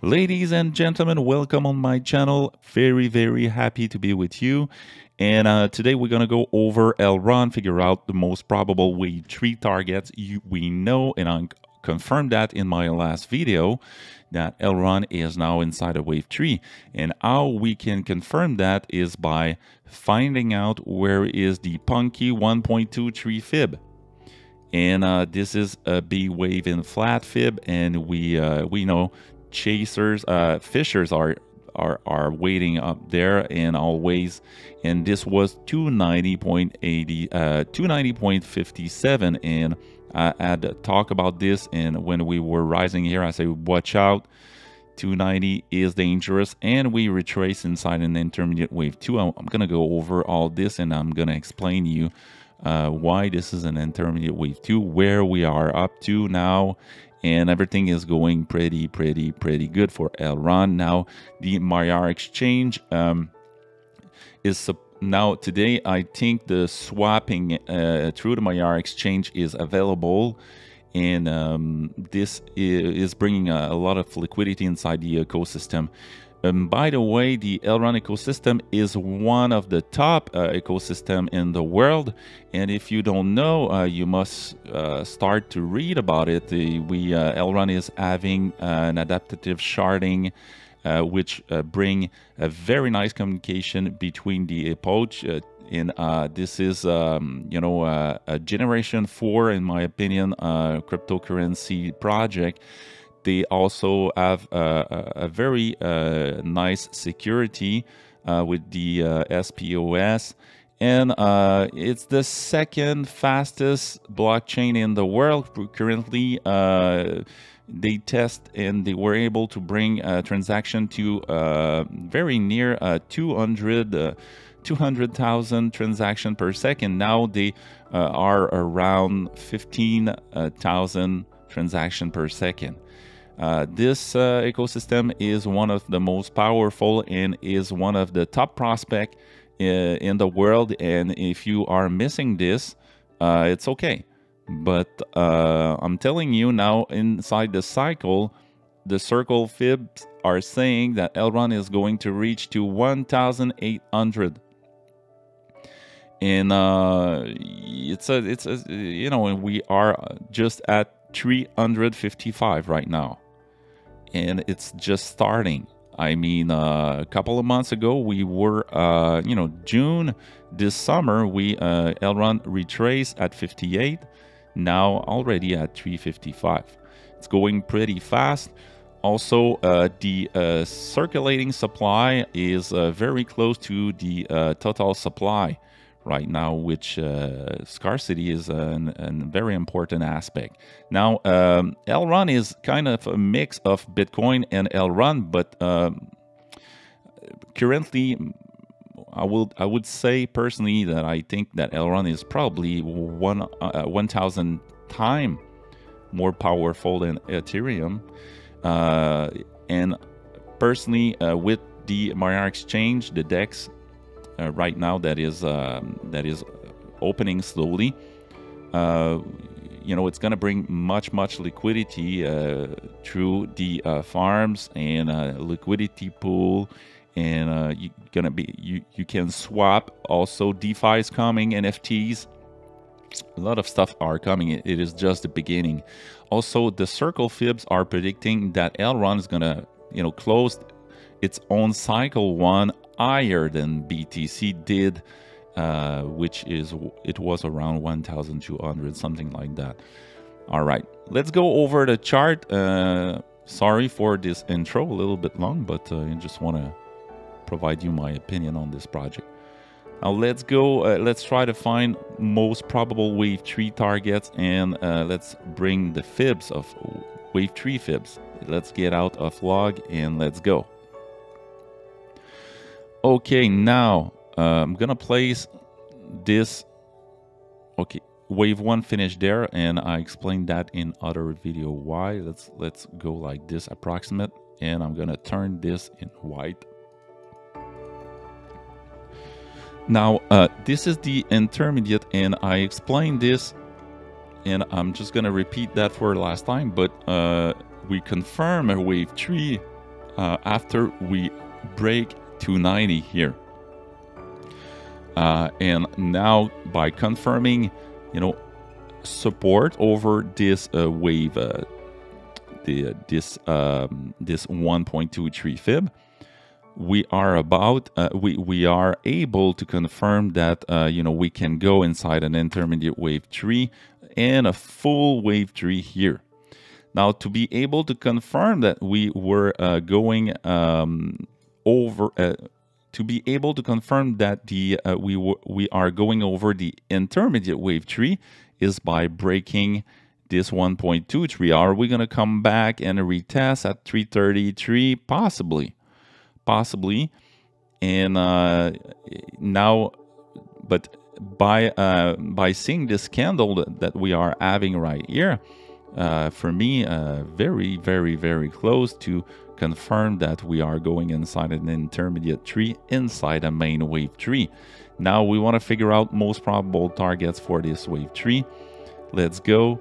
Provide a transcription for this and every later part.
Ladies and gentlemen, welcome on my channel. Very happy to be with you. And today we're going to go over Elrond, figure out the most probable wave 3 targets we know, and I confirmed that in my last video that Elrond is now inside of wave 3. And how we can confirm that is by finding out where is the punky 1.23 fib. And this is a B wave in flat fib, and we know chasers, fishers are waiting up there and always. And this was 290.80, 290.57, and I had to talk about this. And when we were rising here, I say watch out. 290 is dangerous, and we retrace inside an intermediate wave 2. I'm gonna go over all this, and I'm gonna explain you why this is an intermediate wave 2, where we are up to now, and everything is going pretty good for Elrond. Now the Maiar exchange is now today. I think the swapping through the Maiar exchange is available, and this is bringing a lot of liquidity inside the ecosystem. By the way, the Elrond ecosystem is one of the top ecosystem in the world, and if you don't know, you must start to read about it. Elrond is having an adaptive sharding, which bring a very nice communication between the epoch. This is a generation 4, in my opinion, cryptocurrency project. They also have a very nice security with the SPOS, and it's the second fastest blockchain in the world. Currently, they test and they were able to bring a transaction to very near 200,000 transactions per second. Now they are around 15,000 transactions per second. This ecosystem is one of the most powerful and is one of the top prospects in the world. And if you are missing this, it's okay. But I'm telling you now, inside the cycle, the circle fibs are saying that Elrond is going to reach to 1,800. And and we are just at 355 right now. And it's just starting. I mean, a couple of months ago, we were, June this summer, Elrond retraced at 58, now already at 355. It's going pretty fast. Also, the circulating supply is very close to the total supply right now, which scarcity is a very important aspect. Now, Elrond is kind of a mix of Bitcoin and Elrond, but currently, I would say personally that I think that Elrond is probably 1,000 times more powerful than Ethereum, and personally, with the Maiar exchange, the DEX. Right now that is opening slowly. It's going to bring much liquidity through the farms and liquidity pool, and you can swap. Also, DeFi is coming, NFTs, a lot of stuff are coming. It is just the beginning. Also, the circle fibs are predicting that Elrond is going to close its own cycle 1 higher than BTC did, it was around 1,200, something like that. All right, let's go over the chart. Sorry for this intro, a little bit long, but I just want to provide you my opinion on this project. Now let's go. Let's try to find most probable wave 3 targets, and let's bring the fibs of wave 3 fibs. Let's get out of log and let's go. Okay, now I'm gonna place this. Okay, wave 1 finished there, and I explained that in other video why. Let's go like this approximate, and I'm gonna turn this in white. Now this is the intermediate, and I explained this, and I'm just gonna repeat that for last time, but we confirm a wave 3 after we break 290 here. And now by confirming, support over this wave, this 1.23 fib, we are we are able to confirm that we can go inside an intermediate wave 3 and a full wave 3 here. Now, to be able to confirm that we were going over, to be able to confirm that we are going over the intermediate wave 3 is by breaking this 1.23. Are we going to come back and retest at 333? Possibly. And now, but by seeing this candle that we are having right here, for me, very, very, very close to confirm that we are going inside an intermediate tree, inside a main wave tree. Now we want to figure out most probable targets for this wave tree. Let's go.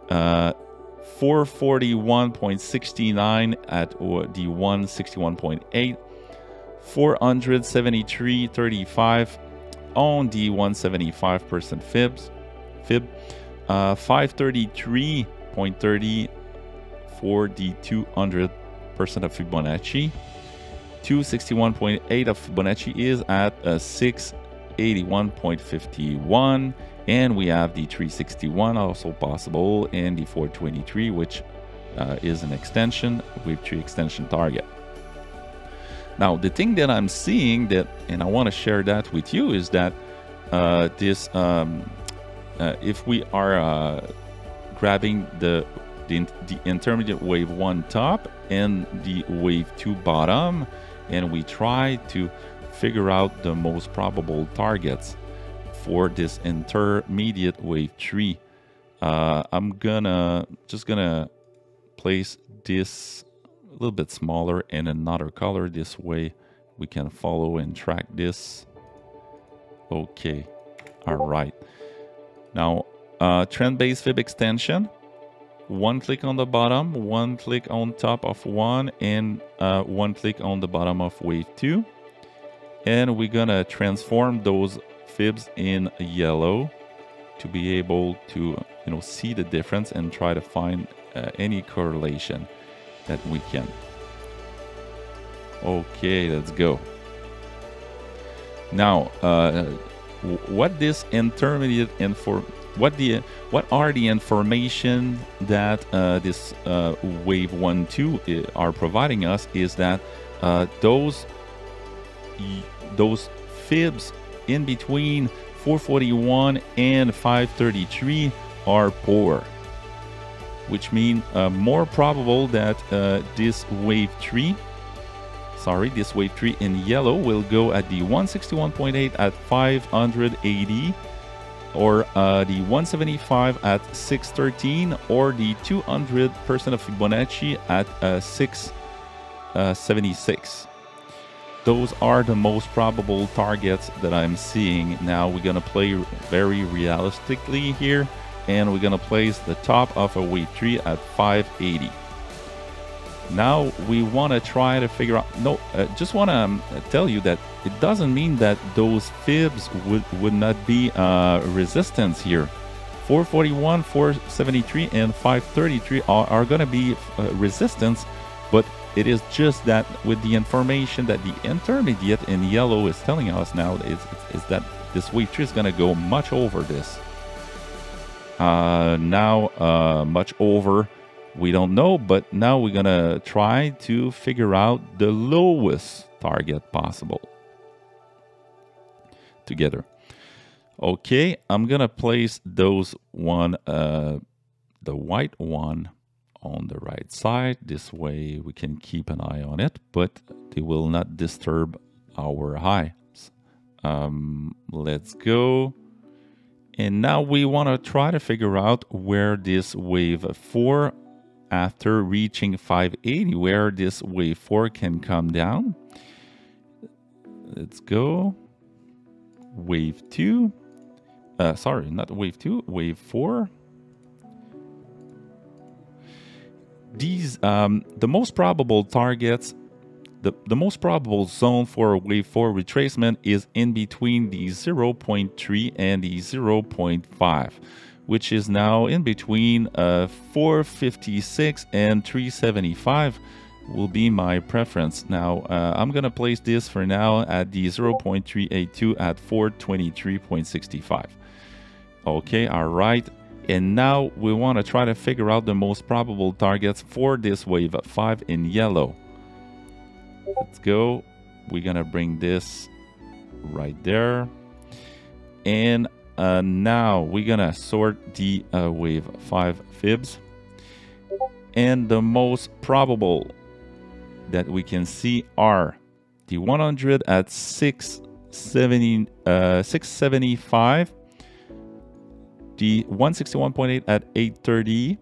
441.69 at the 161.8, 473.35 on the 175% fib, 533.30 for the 200% of Fibonacci, 261.8 of Fibonacci is at 681.51, and we have the 361 also possible, and the 423, which is an extension, wave 3 extension target. Now, the thing that I'm seeing that, and I want to share that with you, is that if we are grabbing the intermediate wave 1 top and the wave 2 bottom, and we try to figure out the most probable targets for this intermediate wave 3, I'm just gonna place this a little bit smaller in another color. This way we can follow and track this. Okay, all right. Now, trend-based fib extension. One click on the bottom, one click on top of one, and one click on the bottom of wave 2. And we're gonna transform those fibs in yellow to be able to see the difference and try to find any correlation that we can. Okay, let's go. Now, what this intermediate what are the information that this wave 1-2 are providing us is that those fibs in between 441 and 533 are poor, which means more probable that this wave 3 in yellow will go at the 161.8 at 580, or the 175 at 613, or the 200% of Fibonacci at 676. Those are the most probable targets that I'm seeing. Now we're gonna play very realistically here, and we're gonna place the top of a wave 3 at 580. Now we want to try to figure out, just want to tell you that it doesn't mean that those fibs would not be resistance here. 441, 473, and 533 are going to be resistance, but it is just that with the information that the intermediate in yellow is telling us now is that this wave 3 is going to go much over this. Much over, we don't know, but now we're gonna try to figure out the lowest target possible together. Okay, I'm gonna place those the white one on the right side. This way we can keep an eye on it, but they will not disturb our highs. Let's go. And now we want to try to figure out where this wave 4, after reaching 580, where this wave 4 can come down. Let's go. Wave 2. Sorry, not wave 2, wave 4. These, the most probable targets The most probable zone for a wave 4 retracement is in between the 0.3 and the 0.5, which is now in between 456 and 375 will be my preference. Now, I'm going to place this for now at the 0.382 at 423.65. Okay, all right. And now we want to try to figure out the most probable targets for this wave 5 in yellow. Let's go. We're going to bring this right there. And now we're going to sort the wave 5 fibs. And the most probable that we can see are the 100 at 675, the 161.8 at 830,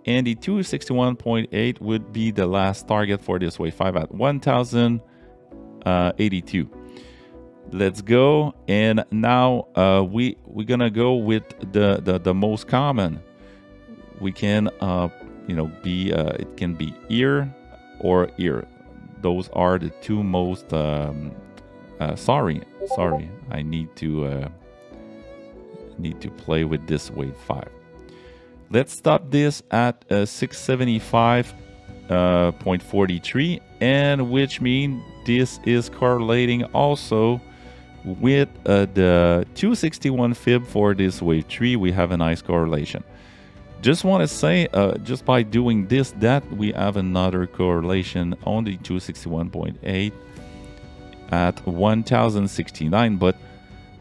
and the 261.8 would be the last target for this wave 5 at 1082. Let's go. And now we're gonna go with the most common. We can it can be here or here. Those are the two most sorry, I need to play with this wave 5. Let's stop this at 675.43, and which means this is correlating also with the 261 fib for this wave 3. We have a nice correlation. Just want to say, just by doing this, that we have another correlation on the 261.8 at 1069, but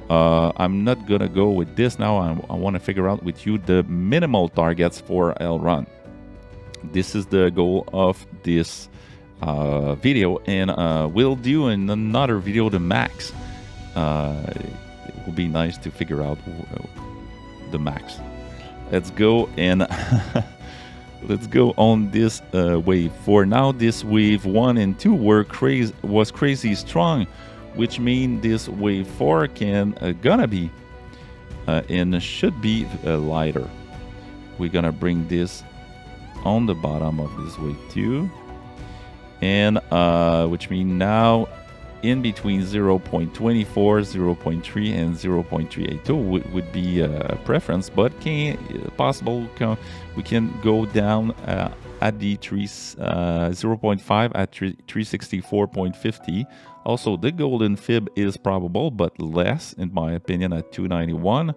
I'm not going to go with this now. I want to figure out with you the minimal targets for Elrond. This is the goal of this video, and we'll do in another video the max. It will be nice to figure out the max. Let's go and let's go on this wave 4. Now this wave 1 and 2 was crazy strong, which means this wave 4 can gonna be and should be lighter. We're gonna bring this on the bottom of this wave 2, and which means now in between 0.24, 0.3, and 0.382 would be a preference, but we can go down at the 0.5 at 364.50. Also, the golden fib is probable, but less, in my opinion, at 291.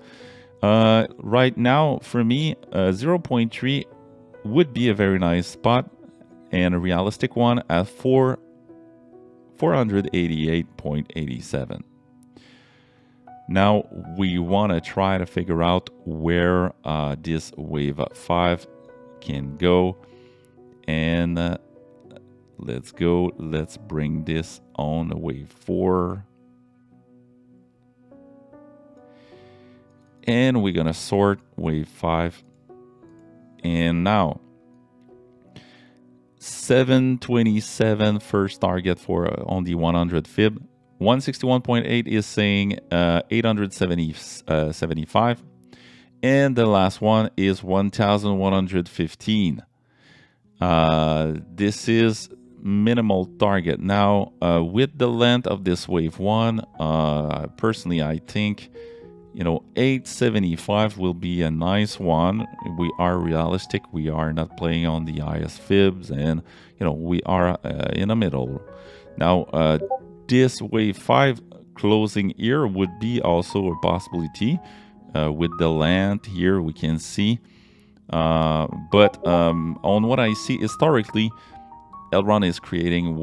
Right now, for me, 0.3 would be a very nice spot, and a realistic one at 488.87. Now we want to try to figure out where this wave 5 can go, and let's go. Let's bring this on the wave 4, and we're gonna sort wave 5. And now 727 first target for on the 100 fib. 161.8 is saying 875, and the last one is 1115. This is minimal target. Now with the length of this wave 1, personally I think 875 will be a nice one. We are realistic. We are not playing on the highest fibs, and we are in the middle. Now this wave 5 closing here would be also a possibility with the length here we can see, but on what I see historically, Elrond is creating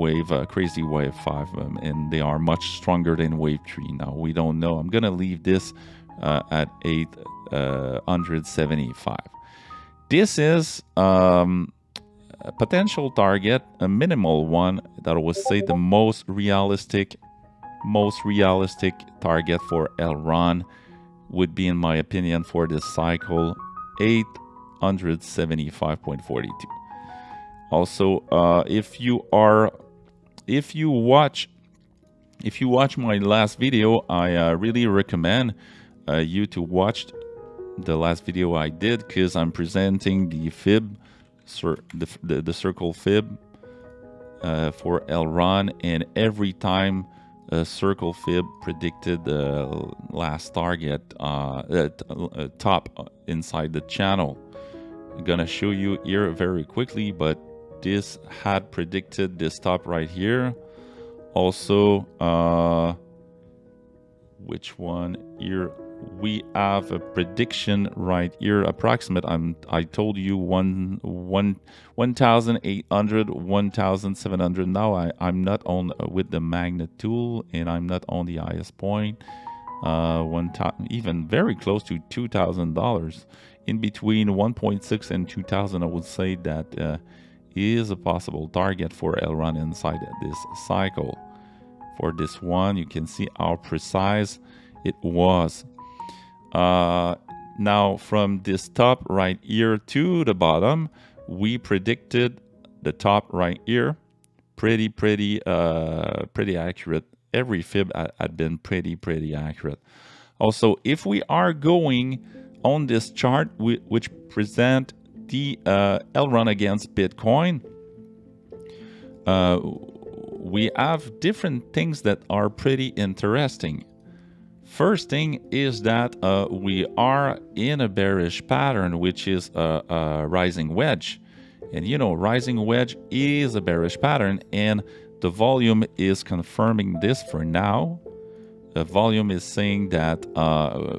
crazy wave 5, and they are much stronger than wave 3. Now we don't know. I'm gonna leave this at 875. This is a potential target, a minimal one that I would say the most realistic target for Elrond would be, in my opinion, for this cycle, 875.42. Also, if you watch my last video, I really recommend you to watch the last video I did, because I'm presenting the fib, the circle fib for Elrond, and every time circle fib predicted the last target top inside the channel. I'm gonna show you here very quickly, but this had predicted this top right here. Also, which one here? We have a prediction right here, approximate. I told you 1,800, 1,700. Now I'm not on with the magnet tool, and I'm not on the highest point. Even very close to $2,000. In between 1.6 and 2,000, I would say that is a possible target for Elrond inside this cycle. For this one, you can see how precise it was. Now from this top right here to the bottom, we predicted the top right here. Pretty accurate. Every fib had been pretty accurate. Also, if we are going on this chart, which present the Elrond against Bitcoin, we have different things that are pretty interesting. First thing is that we are in a bearish pattern, which is a rising wedge. And you know, rising wedge is a bearish pattern, and the volume is confirming this for now. The volume is saying that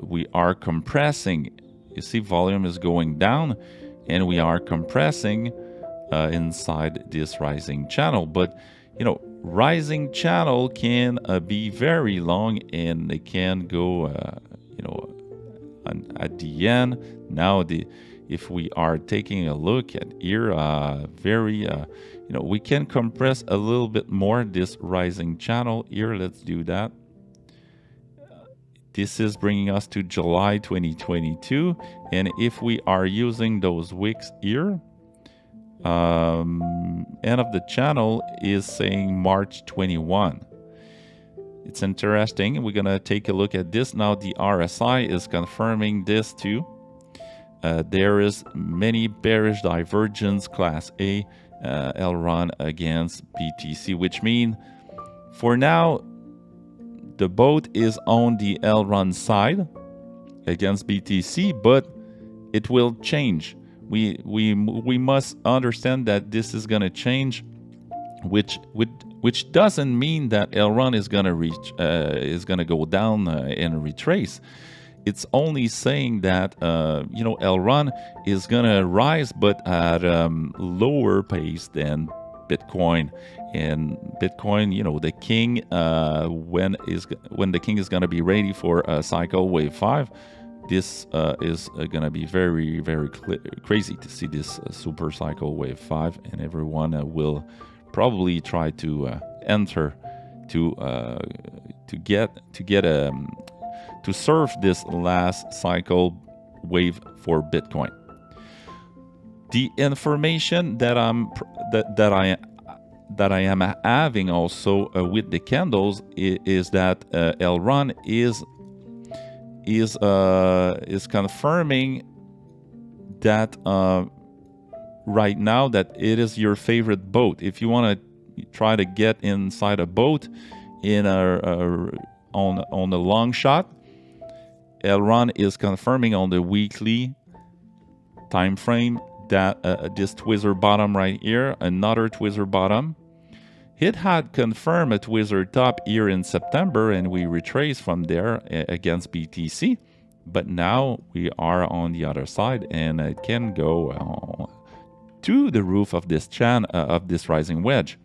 we are compressing. You see, volume is going down, and we are compressing inside this rising channel. But you know, rising channel can be very long, and they can go, you know, at the end. Now, if we are taking a look at here, you know, we can compress a little bit more this rising channel here. Let's do that. This is bringing us to July 2022, and if we are using those wicks here, end of the channel is saying March 21. It's interesting. We're gonna take a look at this now. The RSI is confirming this too. There is many bearish divergence, class A, Elrond against BTC, which means for now the boat is on the Elrond side against BTC, but it will change. We must understand that this is going to change, which doesn't mean that Elrond is going to go down and retrace. It's only saying that you know, Elrond is going to rise, but at lower pace than Bitcoin. And Bitcoin, you know, the king when the king is going to be ready for cycle wave 5. This is going to be very crazy to see this super cycle wave 5, and everyone will probably try to enter to surf this last cycle wave for Bitcoin. The information that I am having also with the candles is that Elrond is confirming that right now that it is your favorite boat. If you want to try to get inside a boat in on a long shot, Elrond is confirming on the weekly time frame that this Twizzler bottom right here, another Twizzler bottom. It had confirmed a Twizzler top here in September, and we retraced from there against BTC. But now we are on the other side, and it can go to the roof of this of this rising wedge.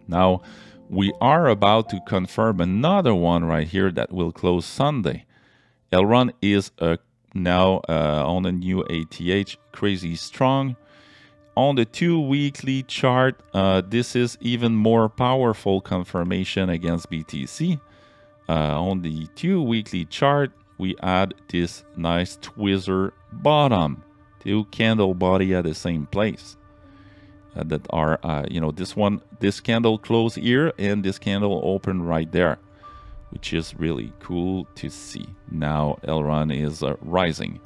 Now we are about to confirm another one right here that will close Sunday. Elrond is now on a new ATH, crazy strong. On the 2 weekly chart, this is even more powerful confirmation against BTC. On the 2 weekly chart, we add this nice Twizzler bottom, 2 candle body at the same place. That are, you know, this candle close here, and this candle open right there, which is really cool to see. Now Elrond is rising.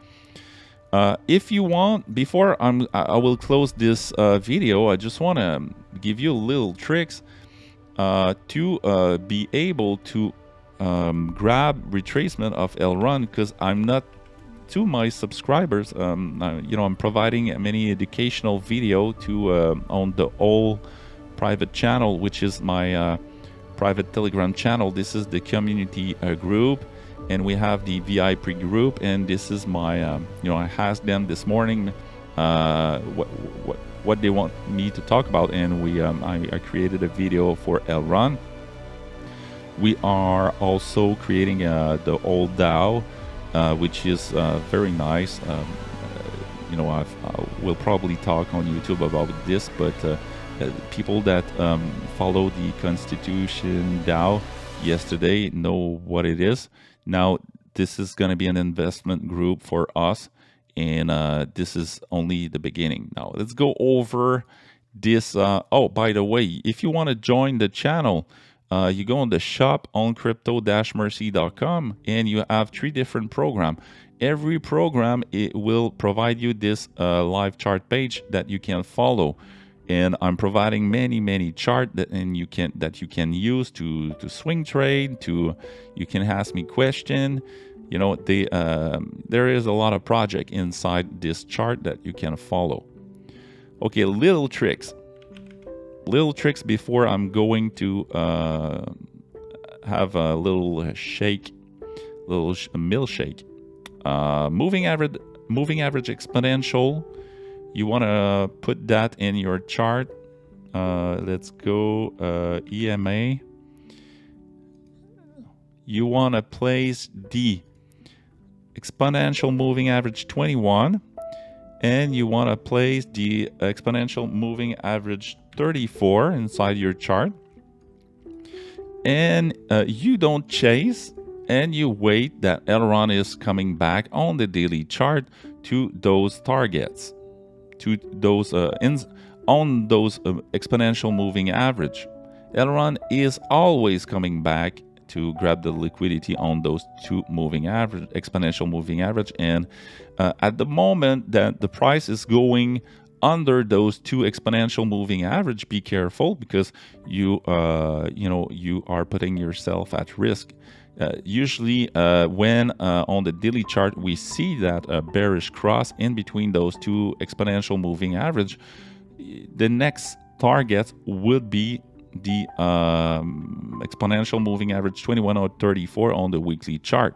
If you want, before I will close this video, I just want to give you little tricks to be able to grab retracement of Elrond, because I'm not, to my subscribers, I'm providing many educational video to on the whole private channel, which is my private Telegram channel. This is the community group, and we have the VIP group, and this is my I asked them this morning what they want me to talk about, and I created a video for Elrond. We are also creating the old DAO, which is very nice. We'll probably talk on YouTube about this, but people that follow the Constitution DAO yesterday know what it is. Now, this is going to be an investment group for us, and this is only the beginning. Now, let's go over this. Oh, by the way, if you want to join the channel, you go on the shop on crypto-mercy.com, and you have 3 different programs. Every program, it will provide you this live chart page that you can follow, and I'm providing many chart that you can use to swing trade. You can ask me question. There is a lot of project inside this chart that you can follow. Okay, little tricks before I'm going to have a little milkshake. Moving average exponential. You want to put that in your chart. Let's go EMA. You want to place the exponential moving average 21, and you want to place the exponential moving average 34 inside your chart, and you don't chase, and you wait that Elrond is coming back on the daily chart to those targets, to those on those exponential moving average. Elrond is always coming back to grab the liquidity on those 2 moving average, exponential moving average, and at the moment that the price is going under those 2 exponential moving average, be careful, because you are putting yourself at risk. Usually when on the daily chart we see that bearish cross in between those 2 exponential moving average, the next target would be the exponential moving average 21 or 34 on the weekly chart.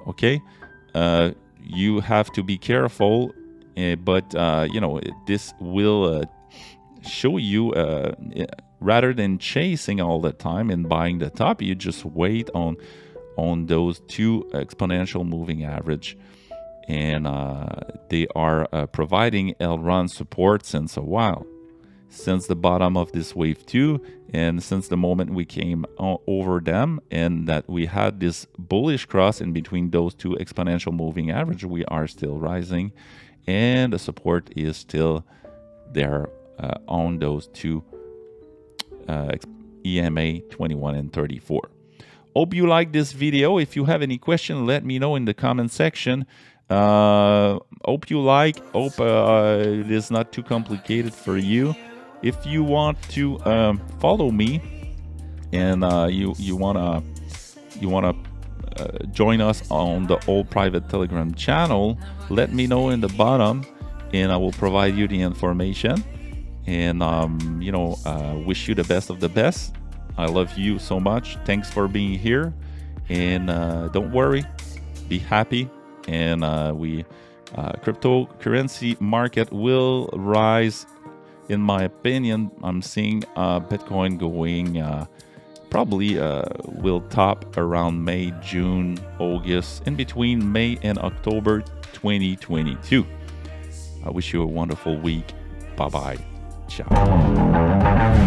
Okay, you have to be careful, but this will show you, rather than chasing all the time and buying the top, you just wait on those 2 exponential moving average, and they are providing Elrond support since a while, since the bottom of this wave 2, and since the moment we came over them, and that we had this bullish cross in between those 2 exponential moving average, we are still rising, and the support is still there on those 2 EMA 21 and 34. Hope you like this video. If you have any question, let me know in the comment section. Hope you like. Hope it is not too complicated for you. If you want to follow me, and you wanna join us on the old private Telegram channel, let me know in the bottom, and I will provide you the information. And wish you the best of the best. I love you so much. Thanks for being here, and don't worry, be happy, and cryptocurrency market will rise. In my opinion, I'm seeing Bitcoin going probably will top around May, June, August, in between May and October 2022. I wish you a wonderful week. Bye bye. Ciao.